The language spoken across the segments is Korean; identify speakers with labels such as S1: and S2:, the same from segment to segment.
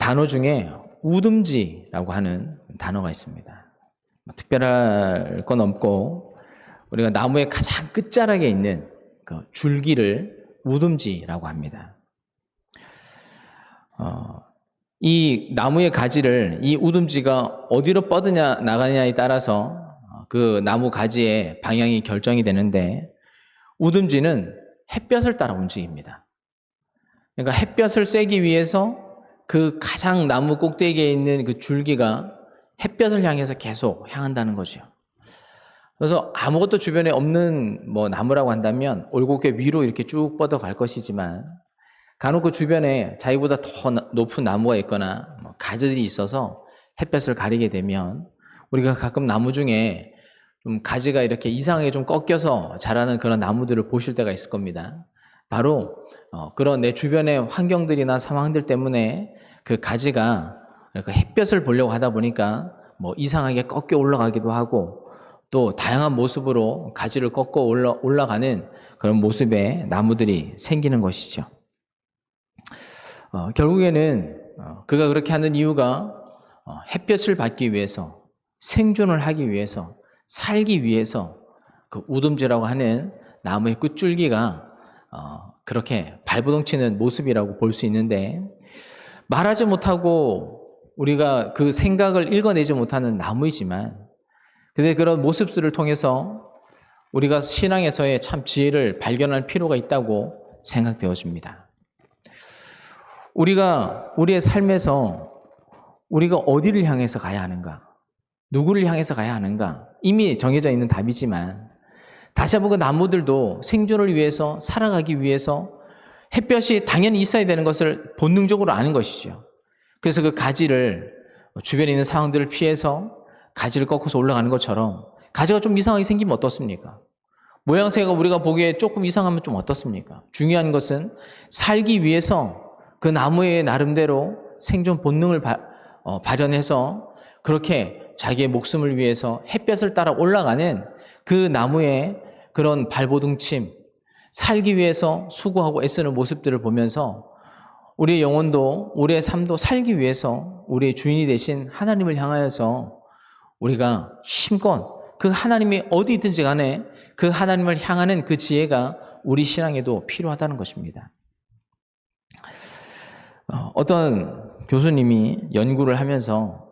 S1: 단어 중에 우듬지라고 하는 단어가 있습니다. 특별할 건 없고 우리가 나무의 가장 끝자락에 있는 그 줄기를 우듬지라고 합니다. 이 나무의 가지를 이 우듬지가 어디로 뻗으냐 나가냐에 따라서 그 나무 가지의 방향이 결정이 되는데 우듬지는 햇볕을 따라 움직입니다. 그러니까 햇볕을 쐬기 위해서 그 가장 나무 꼭대기에 있는 그 줄기가 햇볕을 향해서 계속 향한다는 거죠. 그래서 아무것도 주변에 없는 나무라고 한다면 올곧게 위로 이렇게 쭉 뻗어갈 것이지만 간혹 그 주변에 자기보다 더 높은 나무가 있거나 가지들이 있어서 햇볕을 가리게 되면 우리가 가끔 나무 중에 좀 가지가 이렇게 이상하게 좀 꺾여서 자라는 그런 나무들을 보실 때가 있을 겁니다. 바로 그런 내 주변의 환경들이나 상황들 때문에 그 가지가 햇볕을 보려고 하다 보니까 이상하게 꺾여 올라가기도 하고 또 다양한 모습으로 가지를 꺾어 올라가는 그런 모습의 나무들이 생기는 것이죠. 결국에는 그가 그렇게 하는 이유가 햇볕을 받기 위해서, 생존을 하기 위해서, 살기 위해서 그 우듬지라고 하는 나무의 끝줄기가 그렇게 발버둥치는 모습이라고 볼 수 있는데, 말하지 못하고 우리가 그 생각을 읽어내지 못하는 나무이지만 근데 그런 모습들을 통해서 우리가 신앙에서의 참 지혜를 발견할 필요가 있다고 생각되어집니다. 우리가 우리의 삶에서 우리가 어디를 향해서 가야 하는가, 누구를 향해서 가야 하는가 이미 정해져 있는 답이지만 다시 한번 그 나무들도 생존을 위해서 살아가기 위해서 햇볕이 당연히 있어야 되는 것을 본능적으로 아는 것이죠. 그래서 그 가지를 주변에 있는 상황들을 피해서 가지를 꺾어서 올라가는 것처럼 가지가 좀 이상하게 생기면 어떻습니까? 모양새가 우리가 보기에 조금 이상하면 좀 어떻습니까? 중요한 것은 살기 위해서 그 나무의 나름대로 생존 본능을 발현해서 그렇게 자기의 목숨을 위해서 햇볕을 따라 올라가는 그 나무의 그런 발버둥침, 살기 위해서 수고하고 애쓰는 모습들을 보면서 우리의 영혼도 우리의 삶도 살기 위해서 우리의 주인이 되신 하나님을 향하여서 우리가 힘껏 그 하나님이 어디 있든지 간에 그 하나님을 향하는 그 지혜가 우리 신앙에도 필요하다는 것입니다. 어떤 교수님이 연구를 하면서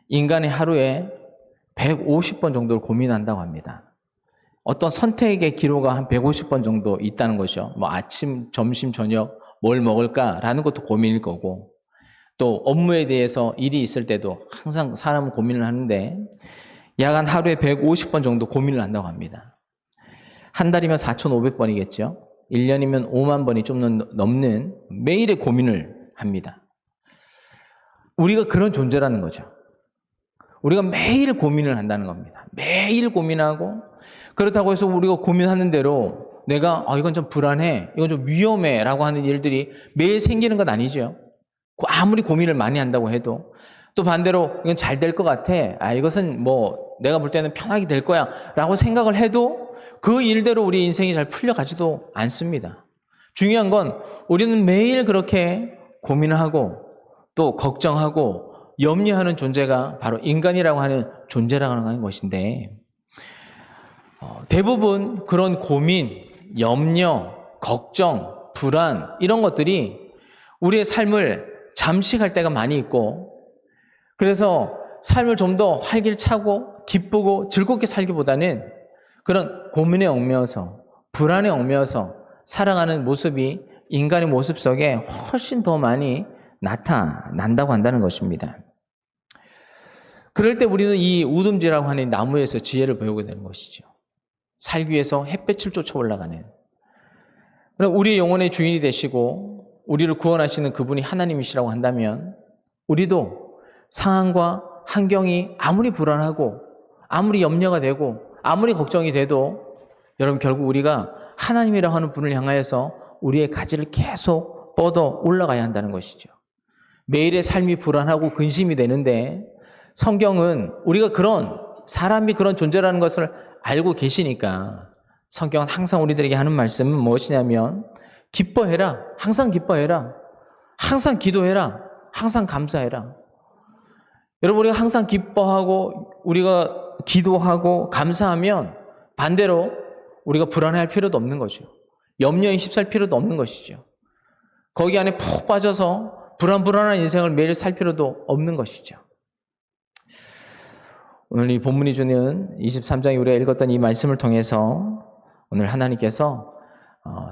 S1: 인간의 하루에 150번 정도를 고민한다고 합니다. 어떤 선택의 기로가 한 150번 정도 있다는 것이죠. 아침, 점심, 저녁 뭘 먹을까라는 것도 고민일 거고 또 업무에 대해서 일이 있을 때도 항상 사람은 고민을 하는데 약 한 하루에 150번 정도 고민을 한다고 합니다. 한 달이면 4,500번이겠죠. 1년이면 5만 번이 좀 넘는 매일의 고민을 합니다. 우리가 그런 존재라는 거죠. 우리가 매일 고민을 한다는 겁니다. 매일 고민하고 그렇다고 해서 우리가 고민하는 대로 내가 이건 좀 불안해, 이건 좀 위험해 라고 하는 일들이 매일 생기는 건 아니죠. 아무리 고민을 많이 한다고 해도 또 반대로 이건 잘 될 것 같아, 이것은 내가 볼 때는 편하게 될 거야 라고 생각을 해도 그 일대로 우리 인생이 잘 풀려가지도 않습니다. 중요한 건 우리는 매일 그렇게 고민하고 또 걱정하고 염려하는 존재가 바로 인간이라고 하는 존재라고 하는 것인데 대부분 그런 고민, 염려, 걱정, 불안 이런 것들이 우리의 삶을 잠식할 때가 많이 있고 그래서 삶을 좀 더 활기차고 기쁘고 즐겁게 살기보다는 그런 고민에 얽매여서 불안에 얽매여서 살아가는 모습이 인간의 모습 속에 훨씬 더 많이 나타난다고 한다는 것입니다. 그럴 때 우리는 이 우듬지라고 하는 나무에서 지혜를 배우게 되는 것이죠. 살기 위해서 햇볕을 쫓아 올라가는 우리의 영혼의 주인이 되시고 우리를 구원하시는 그분이 하나님이시라고 한다면 우리도 상황과 환경이 아무리 불안하고 아무리 염려가 되고 아무리 걱정이 돼도 여러분 결국 우리가 하나님이라고 하는 분을 향하여서 우리의 가지를 계속 뻗어 올라가야 한다는 것이죠. 매일의 삶이 불안하고 근심이 되는데 성경은 우리가 그런 사람이 그런 존재라는 것을 알고 계시니까 성경은 항상 우리들에게 하는 말씀은 무엇이냐면 기뻐해라. 항상 기뻐해라. 항상 기도해라. 항상 감사해라. 여러분, 우리가 항상 기뻐하고 우리가 기도하고 감사하면 반대로 우리가 불안해할 필요도 없는 거죠. 염려에 휩쓸 필요도 없는 것이죠. 거기 안에 푹 빠져서 불안한 인생을 매일 살 필요도 없는 것이죠. 오늘 이 본문이 주는 23장에 우리가 읽었던 이 말씀을 통해서 오늘 하나님께서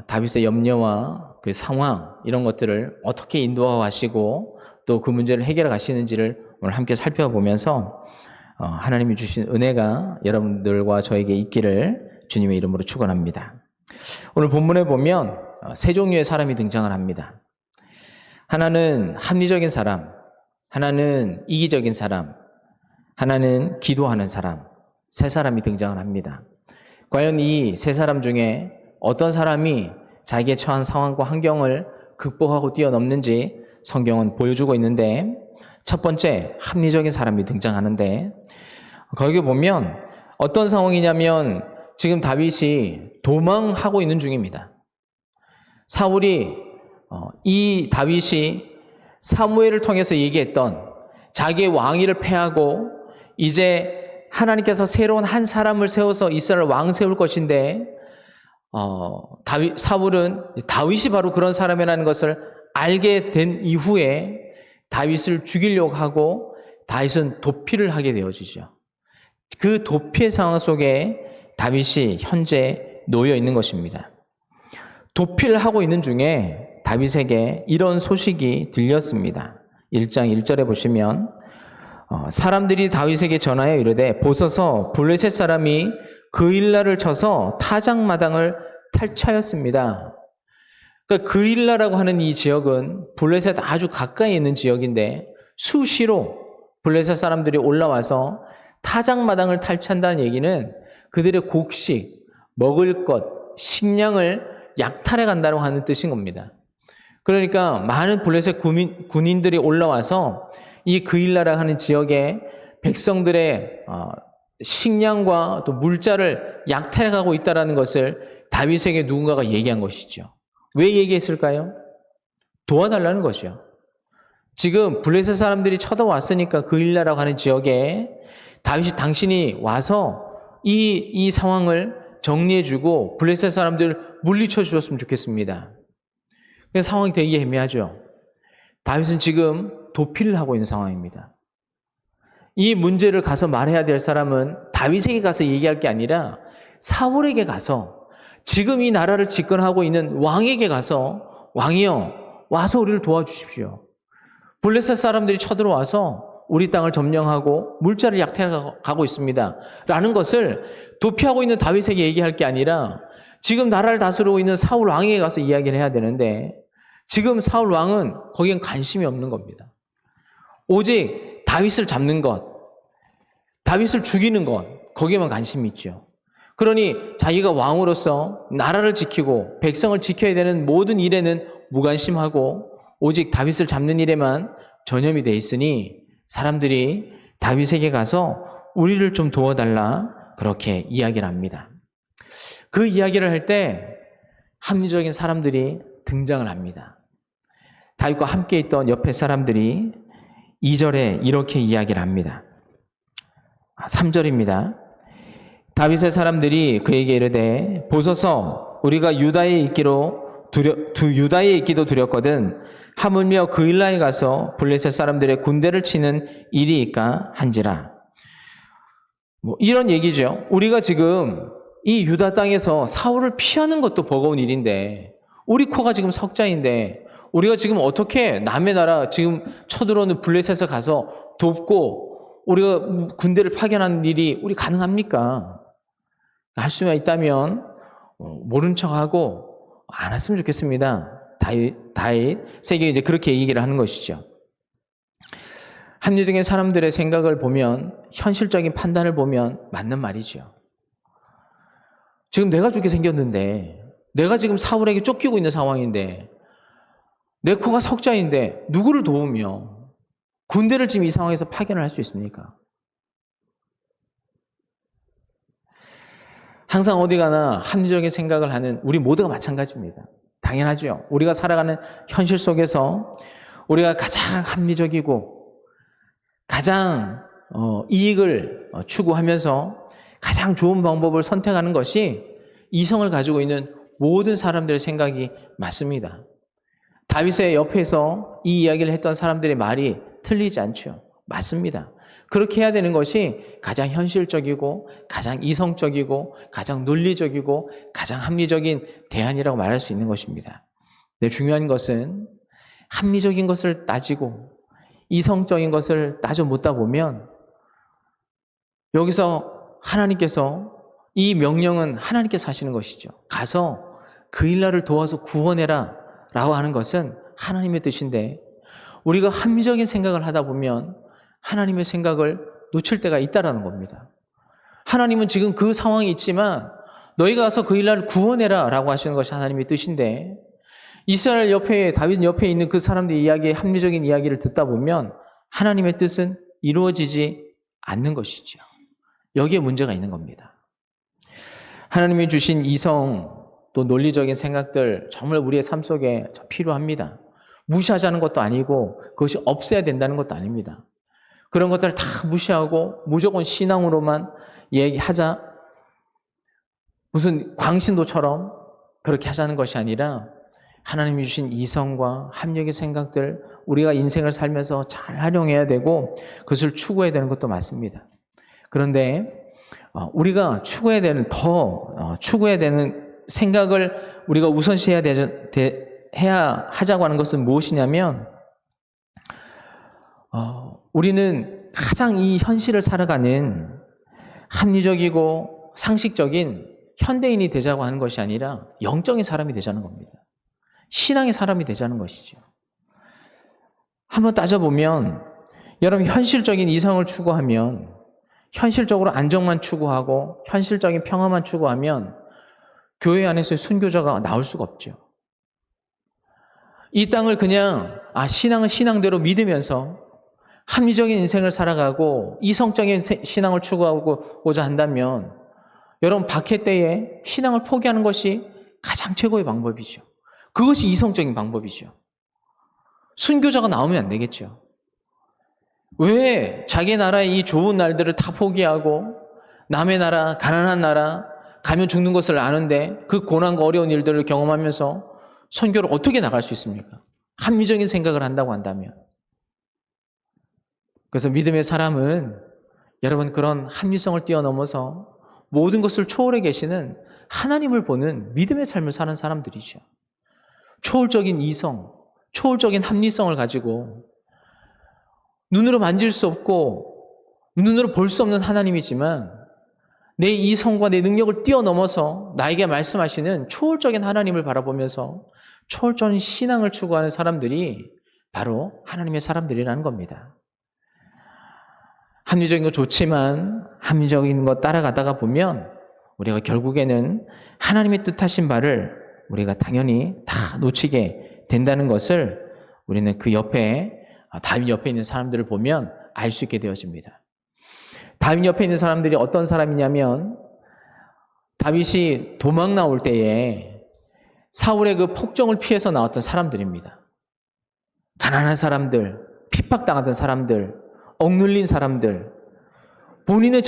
S1: 다윗의 염려와 그 상황 이런 것들을 어떻게 인도하시고 또 그 문제를 해결해 가시는지를 오늘 함께 살펴보면서 하나님이 주신 은혜가 여러분들과 저에게 있기를 주님의 이름으로 축원합니다. 오늘 본문에 보면 세 종류의 사람이 등장을 합니다. 하나는 합리적인 사람, 하나는 이기적인 사람, 하나는 기도하는 사람, 세 사람이 등장을 합니다. 과연 이 세 사람 중에 어떤 사람이 자기의 처한 상황과 환경을 극복하고 뛰어넘는지 성경은 보여주고 있는데, 첫 번째 합리적인 사람이 등장하는데, 거기 보면 어떤 상황이냐면 지금 다윗이 도망하고 있는 중입니다. 사울이 이 다윗이 사무엘을 통해서 얘기했던 자기의 왕위를 패하고 이제 하나님께서 새로운 한 사람을 세워서 이스라엘 왕 세울 것인데 사울은 다윗이 바로 그런 사람이라는 것을 알게 된 이후에 다윗을 죽이려고 하고 다윗은 도피를 하게 되어지죠. 그 도피의 상황 속에 다윗이 현재 놓여 있는 것입니다. 도피를 하고 있는 중에 다윗에게 이런 소식이 들렸습니다. 1장 1절에 보시면 사람들이 다윗에게 전하여 이르되 보소서 블레셋 사람이 그일라를 쳐서 타작마당을 탈취하였습니다. 그러니까 그일라라고 하는 이 지역은 블레셋 아주 가까이 있는 지역인데 수시로 블레셋 사람들이 올라와서 타작마당을 탈취한다는 얘기는 그들의 곡식, 먹을 것, 식량을 약탈해 간다고 하는 뜻인 겁니다. 그러니까 많은 블레셋 군인들이 올라와서 이 그일라라고 하는 지역에 백성들의 식량과 또 물자를 약탈해 가고 있다는 것을 다윗에게 누군가가 얘기한 것이죠. 왜 얘기했을까요? 도와달라는 거죠. 지금 블레셋 사람들이 쳐들어왔으니까 그일라라고 하는 지역에 다윗이 당신이 와서 이 상황을 정리해주고 블레셋 사람들을 물리쳐 주셨으면 좋겠습니다. 상황이 되게 애매하죠. 다윗은 지금 도피를 하고 있는 상황입니다. 이 문제를 가서 말해야 될 사람은 다윗에게 가서 얘기할 게 아니라 사울에게 가서 지금 이 나라를 집권하고 있는 왕에게 가서 왕이여 와서 우리를 도와주십시오. 블레셋 사람들이 쳐들어와서 우리 땅을 점령하고 물자를 약탈하고 있습니다. 라는 것을 도피하고 있는 다윗에게 얘기할 게 아니라 지금 나라를 다스리고 있는 사울 왕에게 가서 이야기를 해야 되는데 지금 사울 왕은 거기엔 관심이 없는 겁니다. 오직 다윗을 잡는 것, 다윗을 죽이는 것, 거기에만 관심이 있죠. 그러니 자기가 왕으로서 나라를 지키고 백성을 지켜야 되는 모든 일에는 무관심하고 오직 다윗을 잡는 일에만 전념이 돼 있으니 사람들이 다윗에게 가서 우리를 좀 도와달라 그렇게 이야기를 합니다. 그 이야기를 할 때 합리적인 사람들이 등장을 합니다. 다윗과 함께 있던 옆에 사람들이 2절에 이렇게 이야기를 합니다. 3절입니다. 다윗의 사람들이 그에게 이르되 보소서 우리가 유다에 있기도 두렵거든 하물며 그일라에 가서 블레셋 사람들의 군대를 치는 일이니까 한지라. 이런 얘기죠. 우리가 지금 이 유다 땅에서 사울을 피하는 것도 버거운 일인데 우리 코가 지금 석자인데 우리가 지금 어떻게 남의 나라 지금 쳐들어오는 블레셋에 가서 돕고 우리가 군대를 파견하는 일이 우리 가능합니까? 할 수만 있다면 모른 척하고 안 했으면 좋겠습니다. 다윗에게 이제 그렇게 얘기를 하는 것이죠. 합리적인 사람들의 생각을 보면 현실적인 판단을 보면 맞는 말이죠. 지금 내가 죽게 생겼는데 내가 지금 사울에게 쫓기고 있는 상황인데 내 코가 석자인데 누구를 도우며 군대를 지금 이 상황에서 파견을 할 수 있습니까? 항상 어디 가나 합리적인 생각을 하는 우리 모두가 마찬가지입니다. 당연하죠. 우리가 살아가는 현실 속에서 우리가 가장 합리적이고 가장 이익을 추구하면서 가장 좋은 방법을 선택하는 것이 이성을 가지고 있는 모든 사람들의 생각이 맞습니다. 다윗의 옆에서 이 이야기를 했던 사람들의 말이 틀리지 않죠. 맞습니다. 그렇게 해야 되는 것이 가장 현실적이고 가장 이성적이고 가장 논리적이고 가장 합리적인 대안이라고 말할 수 있는 것입니다. 근데 중요한 것은 합리적인 것을 따지고 이성적인 것을 따져 묻다 보면 여기서 하나님께서 이 명령은 하나님께서 하시는 것이죠. 가서 그 일날을 도와서 구원해라 라고 하는 것은 하나님의 뜻인데 우리가 합리적인 생각을 하다 보면 하나님의 생각을 놓칠 때가 있다라는 겁니다. 하나님은 지금 그 상황이 있지만 너희가 가서 그 일날을 구원해라 라고 하시는 것이 하나님의 뜻인데 이스라엘 옆에 다윗 옆에 있는 그 사람들의 이야기의 합리적인 이야기를 듣다 보면 하나님의 뜻은 이루어지지 않는 것이죠. 여기에 문제가 있는 겁니다. 하나님이 주신 이성 또 논리적인 생각들 정말 우리의 삶 속에 필요합니다. 무시하자는 것도 아니고 그것이 없어야 된다는 것도 아닙니다. 그런 것들을 다 무시하고 무조건 신앙으로만 얘기하자 무슨 광신도처럼 그렇게 하자는 것이 아니라 하나님이 주신 이성과 합력의 생각들 우리가 인생을 살면서 잘 활용해야 되고 그것을 추구해야 되는 것도 맞습니다. 그런데 우리가 추구해야 되는 생각을 우리가 우선시해야 해야 하자고 하는 것은 무엇이냐면 우리는 가장 이 현실을 살아가는 합리적이고 상식적인 현대인이 되자고 하는 것이 아니라 영적인 사람이 되자는 겁니다. 신앙의 사람이 되자는 것이죠. 한번 따져보면 여러분 현실적인 이성을 추구하면 현실적으로 안정만 추구하고 현실적인 평화만 추구하면 교회 안에서의 순교자가 나올 수가 없죠. 이 땅을 그냥 신앙은 신앙대로 믿으면서 합리적인 인생을 살아가고 이성적인 신앙을 추구하고자 한다면 여러분 박해 때에 신앙을 포기하는 것이 가장 최고의 방법이죠. 그것이 이성적인 방법이죠. 순교자가 나오면 안 되겠죠. 왜 자기 나라의 이 좋은 날들을 다 포기하고 남의 나라, 가난한 나라 가면 죽는 것을 아는데 그 고난과 어려운 일들을 경험하면서 선교를 어떻게 나갈 수 있습니까? 합리적인 생각을 한다고 한다면. 그래서 믿음의 사람은 여러분 그런 합리성을 뛰어넘어서 모든 것을 초월해 계시는 하나님을 보는 믿음의 삶을 사는 사람들이죠. 초월적인 이성, 초월적인 합리성을 가지고 눈으로 만질 수 없고 눈으로 볼 수 없는 하나님이지만 내 이성과 내 능력을 뛰어넘어서 나에게 말씀하시는 초월적인 하나님을 바라보면서 초월적인 신앙을 추구하는 사람들이 바로 하나님의 사람들이라는 겁니다. 합리적인 거 좋지만 합리적인 거 따라가다가 보면 우리가 결국에는 하나님의 뜻하신 바를 우리가 당연히 다 놓치게 된다는 것을 우리는 그 옆에 다윗 옆에 있는 사람들을 보면 알 수 있게 되어집니다. 다윗 옆에 있는 사람들이 어떤 사람이냐면 다윗이 도망 나올 때에 사울의 그 폭정을 피해서 나왔던 사람들입니다. 가난한 사람들, 핍박당하던 사람들, 억눌린 사람들, 본인의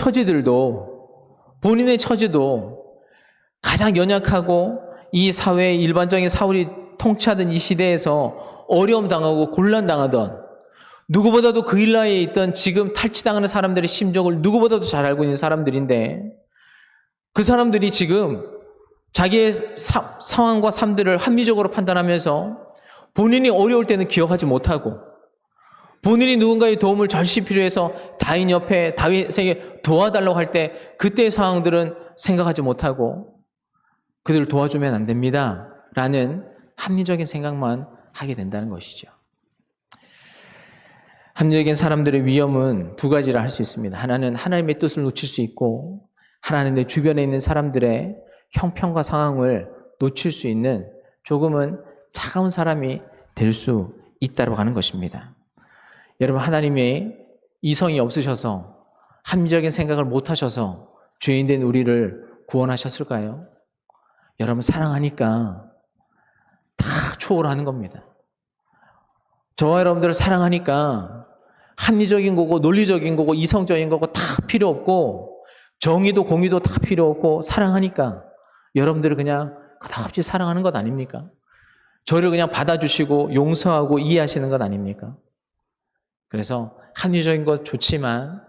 S1: 처지도 가장 연약하고 이 사회의 일반적인 사울이 통치하던 이 시대에서 어려움 당하고 곤란 당하던 누구보다도 그 일라에 있던 지금 탈취당하는 사람들의 심정을 누구보다도 잘 알고 있는 사람들인데 그 사람들이 지금 자기의 상황과 삶들을 합리적으로 판단하면서 본인이 어려울 때는 기억하지 못하고 본인이 누군가의 도움을 절시 필요해서 다윗 옆에 다윗에게 도와달라고 할 때 그때의 상황들은 생각하지 못하고 그들을 도와주면 안 됩니다 라는 합리적인 생각만 하게 된다는 것이죠. 합리적인 사람들의 위험은 두 가지를 할 수 있습니다. 하나는 하나님의 뜻을 놓칠 수 있고 하나는 내 주변에 있는 사람들의 형편과 상황을 놓칠 수 있는 조금은 차가운 사람이 될 수 있다고 하는 것입니다. 여러분 하나님의 이성이 없으셔서 합리적인 생각을 못하셔서 죄인된 우리를 구원하셨을까요? 여러분 사랑하니까 다 초월하는 겁니다. 저와 여러분들을 사랑하니까 합리적인 거고 논리적인 거고 이성적인 거고 다 필요 없고 정의도 공의도 다 필요 없고 사랑하니까 여러분들을 그냥 끝없이 사랑하는 것 아닙니까? 저를 그냥 받아주시고 용서하고 이해하시는 것 아닙니까? 그래서 합리적인 것 좋지만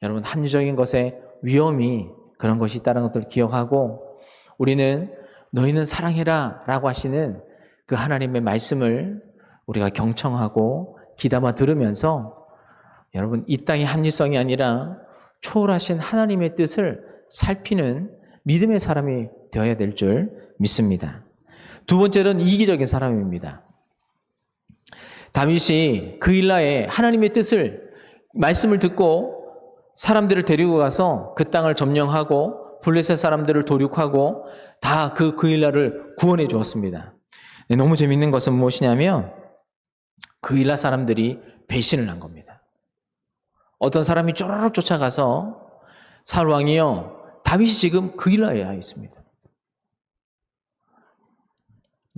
S1: 여러분 합리적인 것의 위험이 그런 것이 있다는 것들을 기억하고 우리는 너희는 사랑해라 라고 하시는 그 하나님의 말씀을 우리가 경청하고 귀담아 들으면서 여러분 이 땅의 합리성이 아니라 초월하신 하나님의 뜻을 살피는 믿음의 사람이 되어야 될 줄 믿습니다. 두 번째는 이기적인 사람입니다. 다윗이 그일라에 하나님의 뜻을 말씀을 듣고 사람들을 데리고 가서 그 땅을 점령하고 블레셋 사람들을 도륙하고 다 그일라를 구원해 주었습니다. 너무 재밌는 것은 무엇이냐면 그일라 사람들이 배신을 한 겁니다. 어떤 사람이 쪼르륵 쫓아가서 사울 왕이요 다윗이 지금 그일라에 와 있습니다.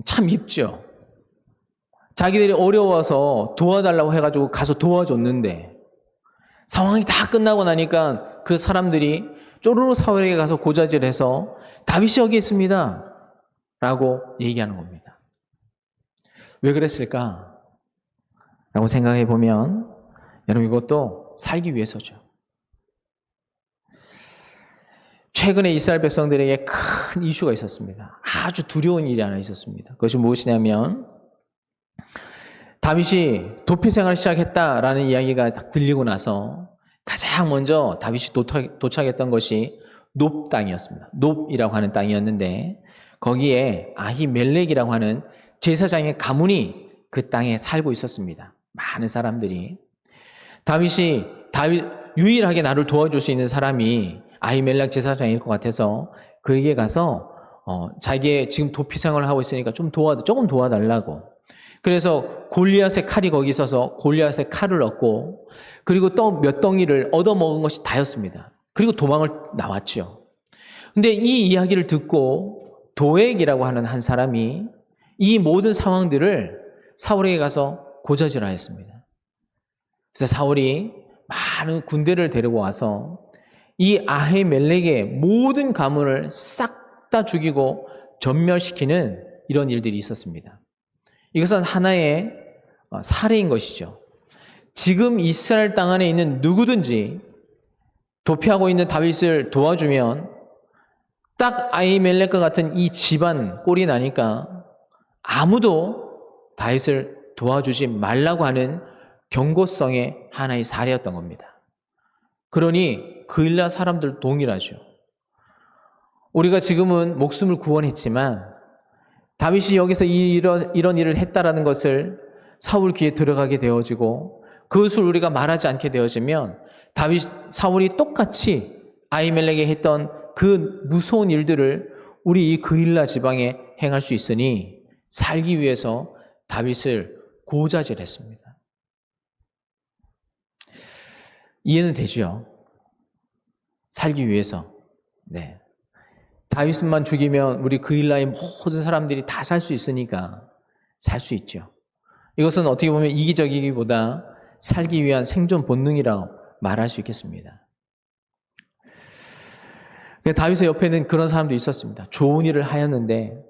S1: 참 밉죠. 자기들이 어려워서 도와달라고 해가지고 가서 도와줬는데 상황이 다 끝나고 나니까 그 사람들이 쪼르르 사울에게 가서 고자질해서 다윗이 여기 있습니다 라고 얘기하는 겁니다. 왜 그랬을까? 라고 생각해 보면 여러분 이것도 살기 위해서죠. 최근에 이스라엘 백성들에게 큰 이슈가 있었습니다. 아주 두려운 일이 하나 있었습니다. 그것이 무엇이냐면 다윗이 도피 생활을 시작했다라는 이야기가 딱 들리고 나서 가장 먼저 다윗이 도착했던 것이 놉 땅이었습니다. 놉이라고 하는 땅이었는데 거기에 아히멜렉이라고 하는 제사장의 가문이 그 땅에 살고 있었습니다. 많은 사람들이. 다윗 유일하게 나를 도와줄 수 있는 사람이 아히멜렉 제사장일 것 같아서 그에게 가서 자기의 지금 도피 생활을 하고 있으니까 조금 도와달라고. 그래서 골리앗의 칼이 거기 있어서 골리앗의 칼을 얻고 그리고 또 몇 덩이를 얻어먹은 것이 다였습니다. 그리고 도망을 나왔죠. 근데 이 이야기를 듣고 도액이라고 하는 한 사람이 이 모든 상황들을 사울에게 가서 고자질하였습니다. 그래서 사울이 많은 군대를 데리고 와서 이 아히멜렉의 모든 가문을 싹 다 죽이고 전멸시키는 이런 일들이 있었습니다. 이것은 하나의 사례인 것이죠. 지금 이스라엘 땅 안에 있는 누구든지 도피하고 있는 다윗을 도와주면 딱 아히멜렉과 같은 이 집안 꼴이 나니까 아무도 다윗을 도와주지 말라고 하는 경고성의 하나의 사례였던 겁니다. 그러니 그일라 사람들 동일하죠. 우리가 지금은 목숨을 구원했지만 다윗이 여기서 이런 일을 했다라는 것을 사울 귀에 들어가게 되어지고 그것을 우리가 말하지 않게 되어지면 사울이 똑같이 아히멜렉에 했던 그 무서운 일들을 우리 이 그일라 지방에 행할 수 있으니 살기 위해서 다윗을 고자질했습니다. 이해는 되죠? 살기 위해서. 네. 다윗만 죽이면 우리 그일라의 모든 사람들이 다 살 수 있으니까 살 수 있죠. 이것은 어떻게 보면 이기적이기보다 살기 위한 생존 본능이라고 말할 수 있겠습니다. 다윗의 옆에는 그런 사람도 있었습니다. 좋은 일을 하였는데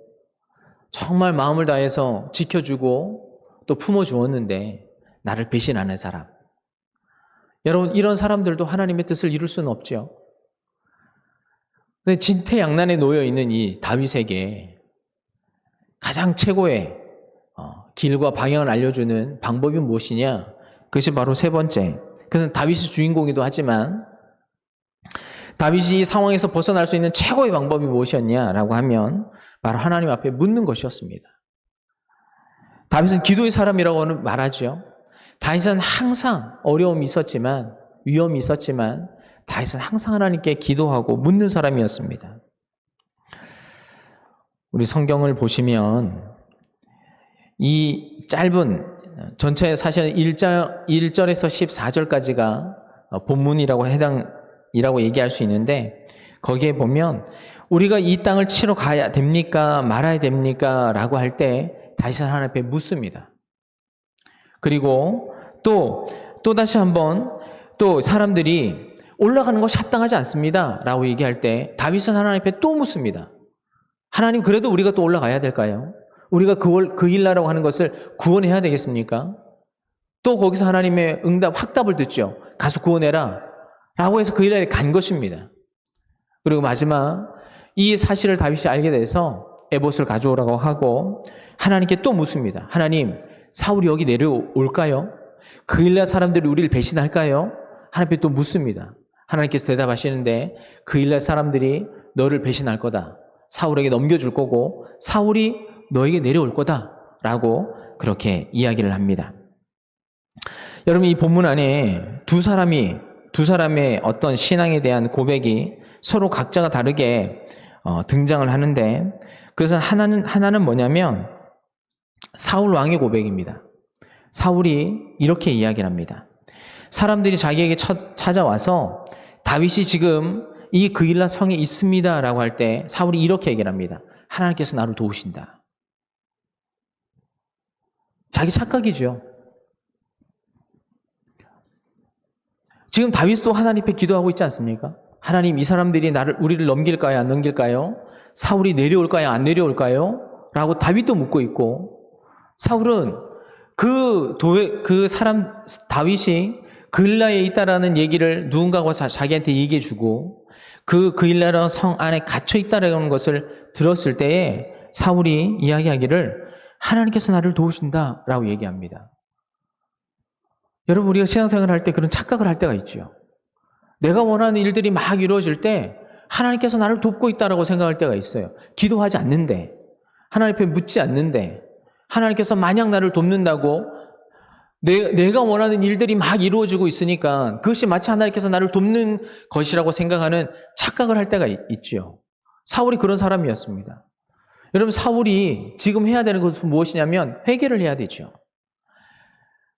S1: 정말 마음을 다해서 지켜주고 또 품어주었는데 나를 배신하는 사람. 여러분 이런 사람들도 하나님의 뜻을 이룰 수는 없죠. 근데 진퇴양난에 놓여 있는 이 다윗에게 가장 최고의 길과 방향을 알려주는 방법이 무엇이냐? 그것이 바로 세 번째. 그것은 다윗이 주인공이기도 하지만 다윗이 이 상황에서 벗어날 수 있는 최고의 방법이 무엇이었냐라고 하면 바로 하나님 앞에 묻는 것이었습니다. 다윗은 기도의 사람이라고는 말하죠. 다윗은 항상 어려움이 있었지만 위험이 있었지만 다윗은 항상 하나님께 기도하고 묻는 사람이었습니다. 우리 성경을 보시면 이 짧은 전체 사실은 1절에서 14절까지가 본문이라고 얘기할 수 있는데 거기에 보면 우리가 이 땅을 치러 가야 됩니까? 말아야 됩니까? 라고 할 때 다윗은 하나님 앞에 묻습니다. 그리고 또 다시 한번 또 사람들이 올라가는 것이 합당하지 않습니다 라고 얘기할 때 다윗은 하나님 앞에 또 묻습니다. 하나님, 그래도 우리가 또 올라가야 될까요? 우리가 그 일나라고 하는 것을 구원해야 되겠습니까? 또 거기서 하나님의 확답을 듣죠. 가서 구원해라 라고 해서 그 일날에 간 것입니다. 그리고 마지막 이 사실을 다윗이 알게 돼서 에봇을 가져오라고 하고 하나님께 또 묻습니다. 하나님, 사울이 여기 내려올까요? 그 일날 사람들이 우리를 배신할까요? 하나님께 또 묻습니다. 하나님께서 대답하시는데 그 일날 사람들이 너를 배신할 거다. 사울에게 넘겨줄 거고 사울이 너에게 내려올 거다 라고 그렇게 이야기를 합니다. 여러분, 이 본문 안에 두 사람의 어떤 신앙에 대한 고백이 서로 각자가 다르게 등장을 하는데, 그래서 하나는 뭐냐면 사울 왕의 고백입니다. 사울이 이렇게 이야기를 합니다. 사람들이 자기에게 찾아와서 다윗이 지금 이 그일라 성에 있습니다 라고 할 때 사울이 이렇게 얘기를 합니다. 하나님께서 나를 도우신다. 자기 착각이죠. 지금 다윗도 하나님 앞에 기도하고 있지 않습니까? 하나님, 이 사람들이 우리를 넘길까요? 안 넘길까요? 사울이 내려올까요? 안 내려올까요? 라고 다윗도 묻고 있고, 사울은 다윗이 그일라에 있다라는 얘기를 누군가가 자기한테 얘기해 주고 그일라라는 성 안에 갇혀 있다라는 것을 들었을 때에 사울이 이야기하기를 하나님께서 나를 도우신다 라고 얘기합니다. 여러분, 우리가 신앙생활을 할 때 그런 착각을 할 때가 있죠. 내가 원하는 일들이 막 이루어질 때 하나님께서 나를 돕고 있다라고 생각할 때가 있어요. 기도하지 않는데, 하나님 앞에 묻지 않는데 하나님께서 마냥 나를 돕는다고 내가 원하는 일들이 막 이루어지고 있으니까 그것이 마치 하나님께서 나를 돕는 것이라고 생각하는 착각을 할 때가 있죠. 사울이 그런 사람이었습니다. 여러분, 사울이 지금 해야 되는 것은 무엇이냐면 회개를 해야 되죠.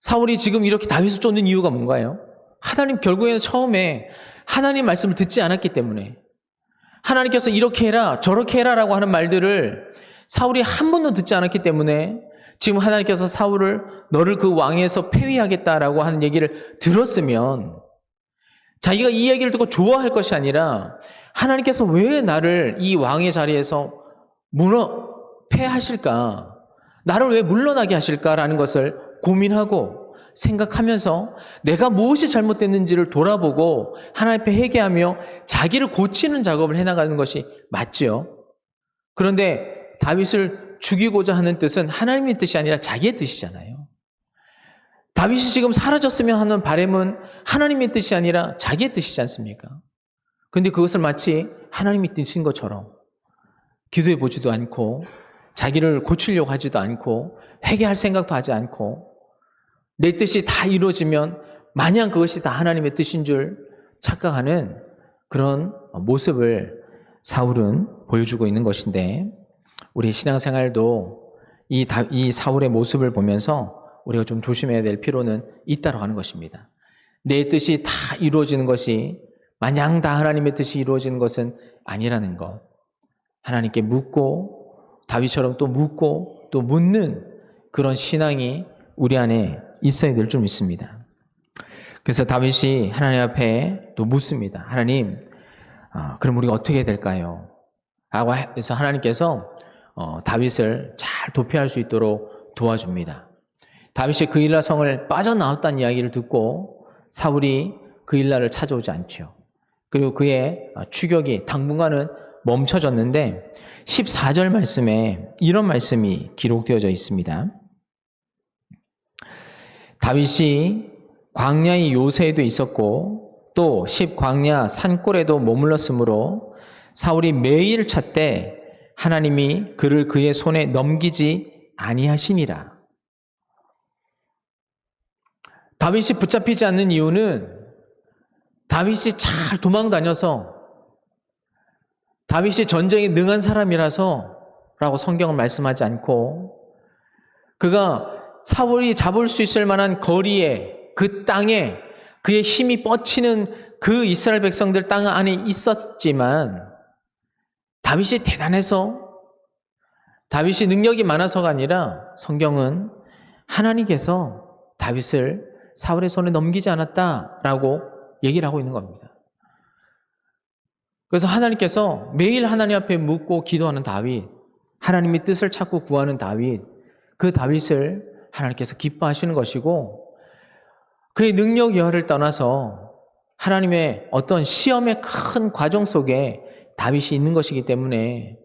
S1: 사울이 지금 이렇게 다윗을 쫓는 이유가 뭔가요? 하나님, 결국에는 처음에 하나님 말씀을 듣지 않았기 때문에, 하나님께서 이렇게 해라 저렇게 해라 라고 하는 말들을 사울이 한 번도 듣지 않았기 때문에 지금 하나님께서 사울을 너를 그 왕에서 폐위하겠다라고 하는 얘기를 들었으면 자기가 이 얘기를 듣고 좋아할 것이 아니라 하나님께서 왜 나를 이 왕의 자리에서 폐하실까? 나를 왜 물러나게 하실까라는 것을 고민하고 생각하면서 내가 무엇이 잘못됐는지를 돌아보고 하나님 앞에 회개하며 자기를 고치는 작업을 해나가는 것이 맞죠. 그런데 다윗을 죽이고자 하는 뜻은 하나님의 뜻이 아니라 자기의 뜻이잖아요. 다윗이 지금 사라졌으면 하는 바람은 하나님의 뜻이 아니라 자기의 뜻이지 않습니까? 그런데 그것을 마치 하나님의 뜻인 것처럼 기도해 보지도 않고 자기를 고치려고 하지도 않고 회개할 생각도 하지 않고 내 뜻이 다 이루어지면 마냥 그것이 다 하나님의 뜻인 줄 착각하는 그런 모습을 사울은 보여주고 있는 것인데, 우리 신앙생활도 이 사울의 모습을 보면서 우리가 좀 조심해야 될 필요는 있다고 하는 것입니다. 내 뜻이 다 이루어지는 것이 마냥 다 하나님의 뜻이 이루어지는 것은 아니라는 것. 하나님께 묻고 다윗처럼 또 묻고 또 묻는 그런 신앙이 우리 안에 있어야 될 줄 믿습니다. 그래서 다윗이 하나님 앞에 또 묻습니다. 하나님, 그럼 우리가 어떻게 해야 될까요? 라고 해서 하나님께서 다윗을 잘 도피할 수 있도록 도와줍니다. 다윗이 그일라 성을 빠져나왔다는 이야기를 듣고 사울이 그일라를 찾아오지 않죠. 그리고 그의 추격이 당분간은 멈춰졌는데 14절 말씀에 이런 말씀이 기록되어져 있습니다. 다윗이 광야의 요새에도 있었고 또 십광야 산골에도 머물렀으므로 사울이 매일 찾되 하나님이 그를 그의 손에 넘기지 아니하시니라. 다윗이 붙잡히지 않는 이유는 다윗이 잘 도망다녀서 다윗이 전쟁에 능한 사람이라서 라고 성경은 말씀하지 않고, 그가 사울이 잡을 수 있을 만한 거리에 그 땅에 그의 힘이 뻗치는 그 이스라엘 백성들 땅 안에 있었지만 다윗이 대단해서 다윗이 능력이 많아서가 아니라 성경은 하나님께서 다윗을 사울의 손에 넘기지 않았다라고 얘기를 하고 있는 겁니다. 그래서 하나님께서 매일 하나님 앞에 묻고 기도하는 다윗, 하나님의 뜻을 찾고 구하는 다윗, 그 다윗을 하나님께서 기뻐하시는 것이고, 그의 능력 여하를 떠나서 하나님의 어떤 시험의 큰 과정 속에 다윗이 있는 것이기 때문에,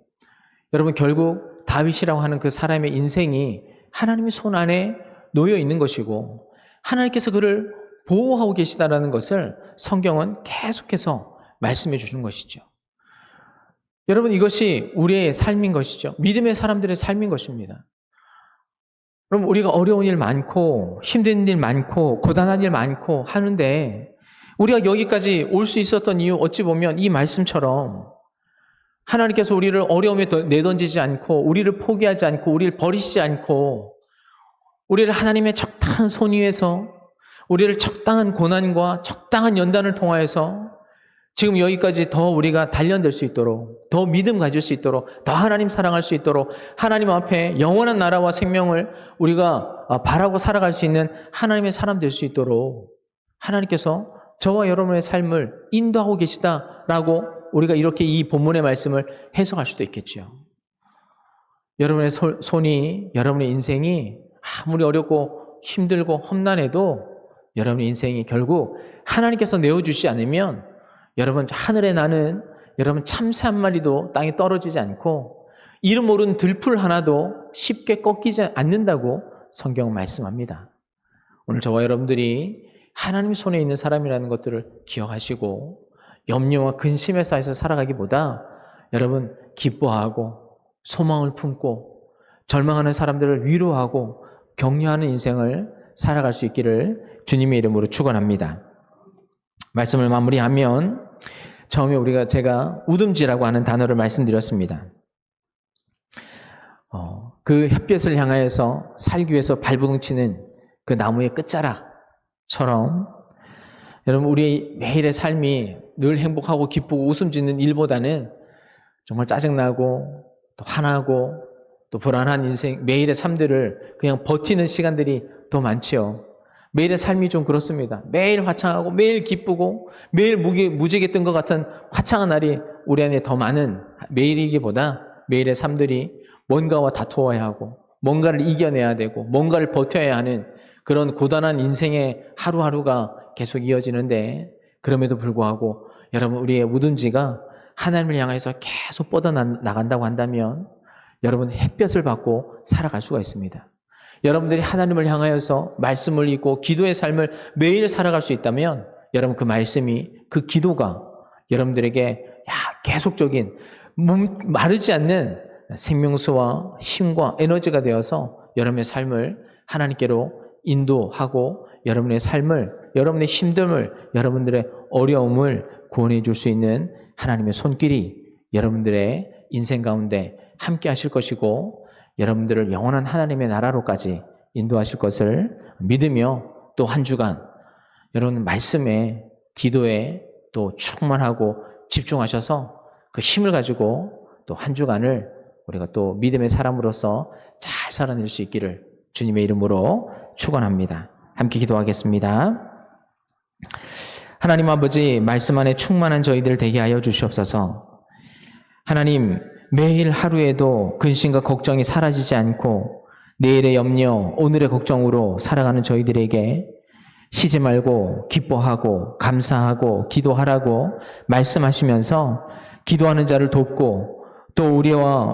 S1: 여러분, 결국 다윗이라고 하는 그 사람의 인생이 하나님의 손 안에 놓여 있는 것이고, 하나님께서 그를 보호하고 계시다라는 것을 성경은 계속해서 말씀해 주시는 것이죠. 여러분, 이것이 우리의 삶인 것이죠. 믿음의 사람들의 삶인 것입니다. 그럼 우리가 어려운 일 많고 힘든 일 많고 고단한 일 많고 하는데, 우리가 여기까지 올 수 있었던 이유, 어찌 보면 이 말씀처럼 하나님께서 우리를 어려움에 내던지지 않고, 우리를 포기하지 않고, 우리를 버리시지 않고, 우리를 하나님의 적당한 손 위에서, 우리를 적당한 고난과 적당한 연단을 통하여서 지금 여기까지 더 우리가 단련될 수 있도록, 더 믿음 가질 수 있도록, 더 하나님 사랑할 수 있도록, 하나님 앞에 영원한 나라와 생명을 우리가 바라고 살아갈 수 있는 하나님의 사람 될 수 있도록 하나님께서 저와 여러분의 삶을 인도하고 계시다라고 우리가 이렇게 이 본문의 말씀을 해석할 수도 있겠죠. 여러분의 손이, 여러분의 인생이 아무리 어렵고 힘들고 험난해도 여러분의 인생이 결국 하나님께서 내어주시지 않으면, 여러분, 하늘에 나는 여러분 참새 한 마리도 땅에 떨어지지 않고 이름 모르는 들풀 하나도 쉽게 꺾이지 않는다고 성경은 말씀합니다. 오늘 저와 여러분들이 하나님 손에 있는 사람이라는 것들을 기억하시고 염려와 근심의 사이에서 살아가기보다, 여러분, 기뻐하고 소망을 품고 절망하는 사람들을 위로하고 격려하는 인생을 살아갈 수 있기를 주님의 이름으로 축원합니다. 말씀을 마무리하면, 처음에 제가 우듬지라고 하는 단어를 말씀드렸습니다. 그 햇볕을 향하여서 살기 위해서 발버둥치는 그 나무의 끝자락처럼, 여러분, 우리의 매일의 삶이 늘 행복하고 기쁘고 웃음 짓는 일보다는 정말 짜증나고 또 화나고 또 불안한 인생, 매일의 삶들을 그냥 버티는 시간들이 더 많지요. 매일의 삶이 좀 그렇습니다. 매일 화창하고 매일 기쁘고 매일 무지개 뜬 것 같은 화창한 날이 우리 안에 더 많은 매일이기보다, 매일의 삶들이 뭔가와 다투어야 하고 뭔가를 이겨내야 되고 뭔가를 버텨야 하는 그런 고단한 인생의 하루하루가 계속 이어지는데, 그럼에도 불구하고 여러분, 우리의 우둔지가 하나님을 향해서 계속 뻗어나간다고 한다면 여러분, 햇볕을 받고 살아갈 수가 있습니다. 여러분들이 하나님을 향하여서 말씀을 읽고 기도의 삶을 매일 살아갈 수 있다면, 여러분, 그 말씀이, 그 기도가 여러분들에게 계속적인 마르지 않는 생명수와 힘과 에너지가 되어서 여러분의 삶을 하나님께로 인도하고 여러분의 삶을, 여러분의 힘듦을, 여러분들의 어려움을 구원해 줄 수 있는 하나님의 손길이 여러분들의 인생 가운데 함께 하실 것이고, 여러분들을 영원한 하나님의 나라로까지 인도하실 것을 믿으며, 또 한 주간 여러분 말씀에, 기도에 또 충만하고 집중하셔서 그 힘을 가지고 또 한 주간을 우리가 또 믿음의 사람으로서 잘 살아낼 수 있기를 주님의 이름으로 축원합니다. 함께 기도하겠습니다. 하나님 아버지, 말씀 안에 충만한 저희들 되게 하여 주시옵소서. 하나님, 매일 하루에도 근심과 걱정이 사라지지 않고 내일의 염려, 오늘의 걱정으로 살아가는 저희들에게 쉬지 말고 기뻐하고 감사하고 기도하라고 말씀하시면서, 기도하는 자를 돕고 또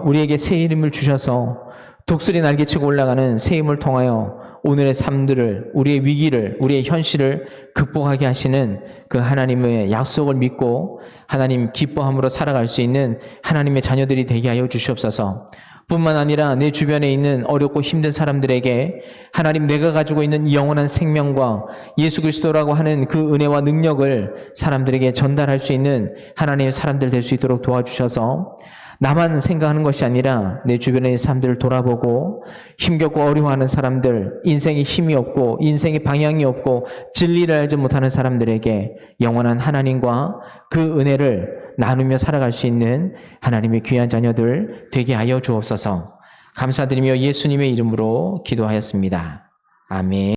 S1: 우리에게 새 이름을 주셔서 독수리 날개치고 올라가는 새 힘을 통하여 오늘의 삶들을, 우리의 위기를, 우리의 현실을 극복하게 하시는 그 하나님의 약속을 믿고 하나님 기뻐함으로 살아갈 수 있는 하나님의 자녀들이 되게 하여 주시옵소서. 뿐만 아니라 내 주변에 있는 어렵고 힘든 사람들에게 하나님, 내가 가지고 있는 영원한 생명과 예수 그리스도라고 하는 그 은혜와 능력을 사람들에게 전달할 수 있는 하나님의 사람들 될 수 있도록 도와주셔서, 나만 생각하는 것이 아니라 내 주변의 사람들을 돌아보고 힘겹고 어려워하는 사람들, 인생에 힘이 없고 인생에 방향이 없고 진리를 알지 못하는 사람들에게 영원한 하나님과 그 은혜를 나누며 살아갈 수 있는 하나님의 귀한 자녀들 되게 하여 주옵소서. 감사드리며 예수님의 이름으로 기도하였습니다. 아멘.